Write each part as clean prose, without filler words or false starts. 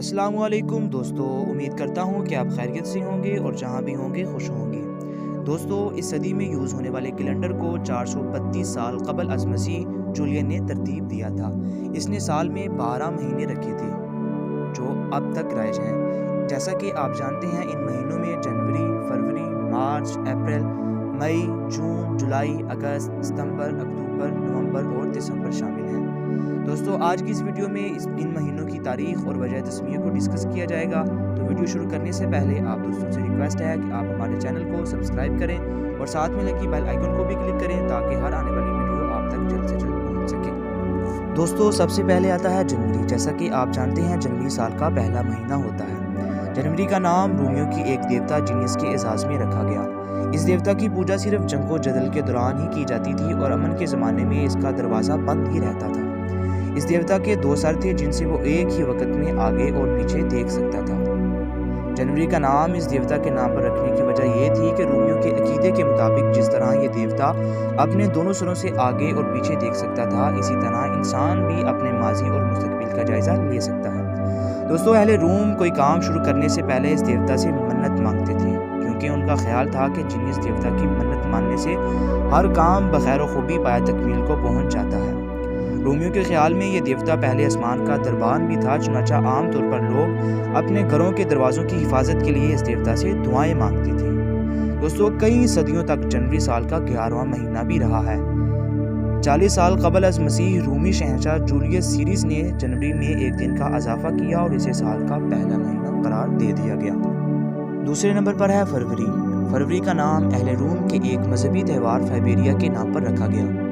अस्सलाम वालेकुम दोस्तों, उम्मीद करता हूँ कि आप खैरियत से होंगे और जहाँ भी होंगे खुश होंगे। दोस्तों, इस सदी में यूज़ होने वाले कैलेंडर को 432 साल कबल अज़ मसीह जूलियन ने तरतीब दिया था। इसने साल में 12 महीने रखे थे जो अब तक राइज हैं। जैसा कि आप जानते हैं, इन महीनों में जनवरी, फरवरी, मार्च, अप्रैल, मई, जून, जुलाई, अगस्त, सितंबर, अक्टूबर, नवंबर और दिसंबर शामिल हैं। दोस्तों, आज की इस वीडियो में इन महीनों की तारीख और वजह तस्मीर को डिस्कस किया जाएगा। तो वीडियो शुरू करने से पहले आप दोस्तों से रिक्वेस्ट है कि आप हमारे चैनल को सब्सक्राइब करें और साथ में लगी बेल आइकन को भी क्लिक करें ताकि हर आने वाली वीडियो आप तक जल्द से जल्द पहुंच सके। दोस्तों, सबसे पहले आता है जनवरी। जैसा कि आप जानते हैं, जनवरी साल का पहला महीना होता है। जनवरी का नाम रोमियो की एक देवता जिनिस के एजाज़ में रखा गया। इस देवता की पूजा सिर्फ जंगो जदल के दौरान ही की जाती थी और अमन के ज़माने में इसका दरवाज़ा बंद ही रहता था। इस देवता के 2 सर थे जिनसे वो एक ही वक्त में आगे और पीछे देख सकता था। जनवरी का नाम इस देवता के नाम पर रखने की वजह ये थी कि रोमियो के अकीदे के मुताबिक जिस तरह ये देवता अपने दोनों सरों से आगे और पीछे देख सकता था, इसी तरह इंसान भी अपने माजी और मुस्तकबिल का जायज़ा ले सकता है। दोस्तों, अहले रूम कोई काम शुरू करने से पहले इस देवता से मन्नत मांगते थे, क्योंकि उनका ख्याल था कि जिस देवता की मन्नत मानने से हर काम बखैर खूबी पाया तकमील को पहुँच जाता है। रोमियो के ख्याल में ये देवता पहले आसमान का दरबान भी था। चुनांचे आम तौर पर लोग अपने घरों के दरवाज़ों की हिफाजत के लिए इस देवता से दुआएं मांगते थे। दोस्तों, कई सदियों तक जनवरी साल का 11वां महीना भी रहा है। 40 साल कबल अज़ मसीह रूमी शहंशाह जूलियस सीरीज़ ने जनवरी में एक दिन का इजाफा किया और इसे साल का पहला महीना करार दे दिया गया। दूसरे नंबर पर है फरवरी। फरवरी का नाम अहले रूम के एक मजहबी त्यौहार फाइबेरिया के नाम पर रखा गया।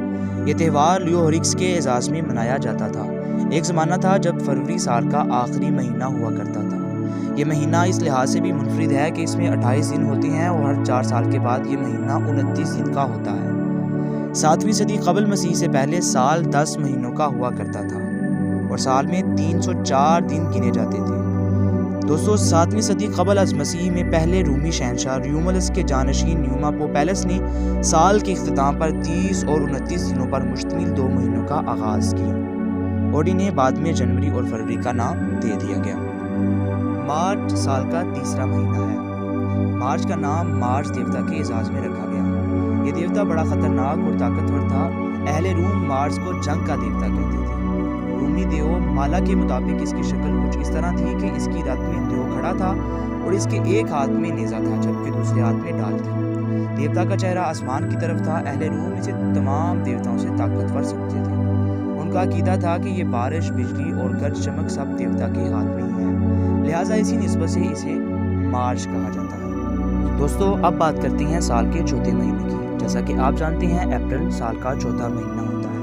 ये त्यौहार लियोहरिक्स के एजाज़ में मनाया जाता था। एक ज़माना था जब फरवरी साल का आखिरी महीना हुआ करता था। ये महीना इस लिहाज से भी मुनफरिद है कि इसमें 28 दिन होते हैं और हर 4 साल के बाद ये महीना 29 दिन का होता है। 7वीं सदी कबल मसीह से पहले साल 10 महीनों का हुआ करता था और साल में 304 दिन गिने जाते थे। दोस्तों, 7वीं सदी कबल अज़ मसीह में पहले रूमी शहंशाह र्यूमुलस के जानशीन न्यूमा पोपेलस ने साल के इख्तिताम पर 30 और 29 दिनों पर मुश्तमिल 2 महीनों का आगाज़ किया और इन्हें बाद में जनवरी और फरवरी का नाम दे दिया गया। मार्च साल का तीसरा महीना है। मार्च का नाम मार्च देवता के एजाज़ में रखा गया। ये देवता बड़ा ख़तरनाक और ताकतवर था। अहले रूम मार्च को जंग का देवता कहते थे। रूमी देव माला के मुताबिक इसकी शक्ल कुछ इस तरह थी कि इसकी रत में देव खड़ा था और इसके एक हाथ में नेज़ा था जबकि दूसरे हाथ में ढाल थी। देवता का चेहरा आसमान की तरफ था। अहले रूम इसे तमाम देवताओं से ताकतवर समझते थे। उनका अकीदा था कि ये बारिश, बिजली और गर्ज चमक सब देवता के हाथ में ही है, लिहाजा इसी निस्बत से इसे मार्च कहा जाता है। दोस्तों, अब बात करते हैं साल के चौथे महीने की। जैसा कि आप जानते हैं, अप्रैल साल का चौथा महीना होता है।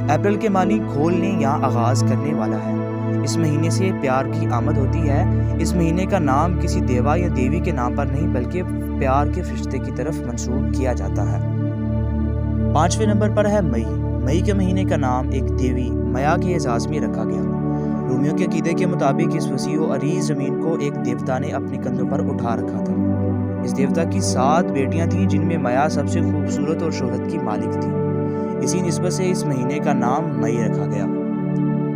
अप्रैल के मानी खोलने या आगाज़ करने वाला है। इस महीने से प्यार की आमद होती है। इस महीने का नाम किसी देवा या देवी के नाम पर नहीं बल्कि प्यार के फरिश्ते की तरफ मंसूब किया जाता है। 5वें नंबर पर है मई। मई के महीने का नाम एक देवी मया के एजाज़ में रखा गया। रोमियो के अकीदे के मुताबिक इस वसीअ व अरीज़ ज़मीन को एक देवता ने अपने कंधों पर उठा रखा था। इस देवता की 7 बेटियां थीं जिनमें मया सबसे खूबसूरत और शोहरत की मालिक थी। इसी निस्बत से इस महीने का नाम मई रखा गया।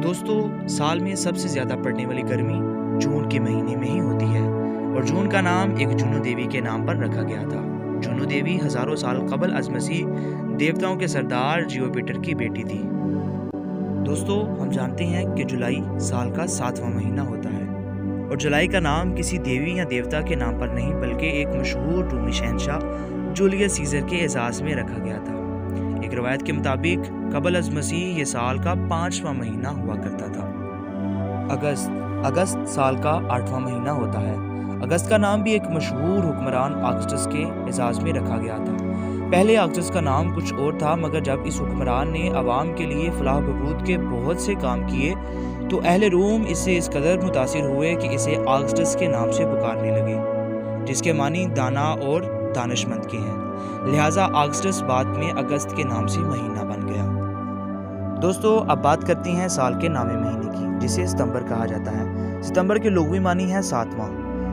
दोस्तों, साल में सबसे ज़्यादा पड़ने वाली गर्मी जून के महीने में ही होती है और जून का नाम एक जुनो देवी के नाम पर रखा गया था। जुनो देवी हज़ारों साल कबल अज़ मसीह देवताओं के सरदार जियोपिटर की बेटी थी। दोस्तों, हम जानते हैं कि जुलाई साल का 7वां महीना होता है और जुलाई का नाम किसी देवी या देवता के नाम पर नहीं बल्कि एक मशहूर रूमी शहंशाह जूलियस सीज़र के एजाज़ में रखा गया था। एक रवायत के मुताबिक कबल अज़ मसीह ये साल का 5वां महीना हुआ करता था। अगस्त साल का 8वां महीना होता है। अगस्त का नाम भी एक मशहूर हुक्मरान ऑगस्टस के एजाज़ में रखा गया था। पहले ऑगस्टस का नाम कुछ और था, मगर जब इस हुक्मरान ने अवाम के लिए फलाह बहबूद के बहुत से काम किए तो अहले रूम इससे इस कदर मुतासिर हुए कि इसे ऑगस्टस के नाम से पुकारने लगे, जिसके मानी दाना और दानिशमंद के हैं। लिहाजा ऑगस्टस बाद में अगस्त के नाम से महीना बन गया। दोस्तों, अब बात करते हैं साल के नामे महीने की, जिसे सितंबर कहा जाता है। सितंबर के लुग़वी मानी है 7वां।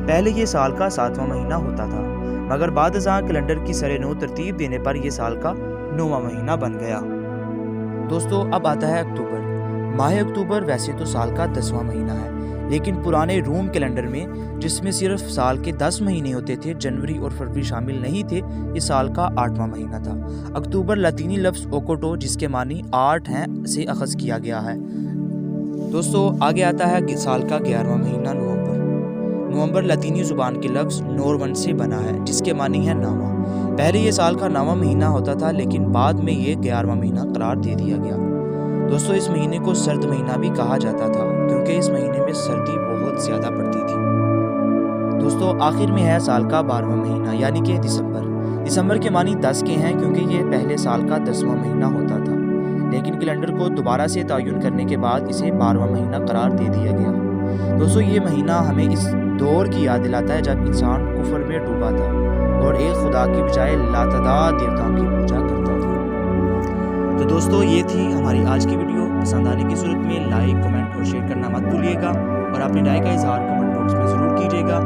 पहले ये साल का 7वां महीना होता था, मगर बाद कैलेंडर की सरे-नौ तरतीब देने पर यह साल का 9वां महीना बन गया। दोस्तों, अब आता है अक्टूबर। माह अक्टूबर वैसे तो साल का 10वां महीना है, لیکن پرانے روم کیلنڈر میں جس میں صرف سال کے 10 مہینے ہوتے تھے، جنوری اور فروری شامل نہیں تھے، یہ سال کا 8واں مہینہ تھا۔ اکتوبر لاطینی لفظ اوکوٹو جس کے معنی 8 ہیں سے اخذ کیا گیا ہے۔ دوستو آگے آتا ہے سال کا 11واں مہینہ نومبر۔ نومبر لاطینی زبان کے لفظ نورون سے بنا ہے جس کے معنی ہے نواں۔ پہلے یہ سال کا 9واں مہینہ ہوتا تھا لیکن بعد میں یہ 11واں مہینہ قرار دے دیا گیا۔ دوستو اس مہینے کو سرد مہینہ بھی کہا جاتا تھا کیونکہ اس مہینے میں سردی بہت زیادہ پڑتی تھی۔ دوستو آخر میں ہے سال کا 12واں مہینہ یعنی کہ دسمبر۔ دسمبر کے معنی 10 کے ہیں کیونکہ یہ پہلے سال کا 10واں مہینہ ہوتا تھا، لیکن کیلنڈر کو دوبارہ سے تعین کرنے کے بعد اسے 12واں مہینہ قرار دے دیا گیا۔ دوستو یہ مہینہ ہمیں اس دور کی یاد دلاتا ہے جب انسان کفر میں ڈوبا تھا اور ایک خدا کی بجائے لاتعداد دیوتاؤں کی پوجا کرتا تھا۔ تو دوستو یہ تھی ہماری آج کی ویڈیو۔ پسند آنے کی صورت میں لائک، کمنٹ اور شیئر کرنا مت بھولیے گا، اور اپنی رائے کا اظہار کمنٹ باکس میں ضرور کیجیے گا۔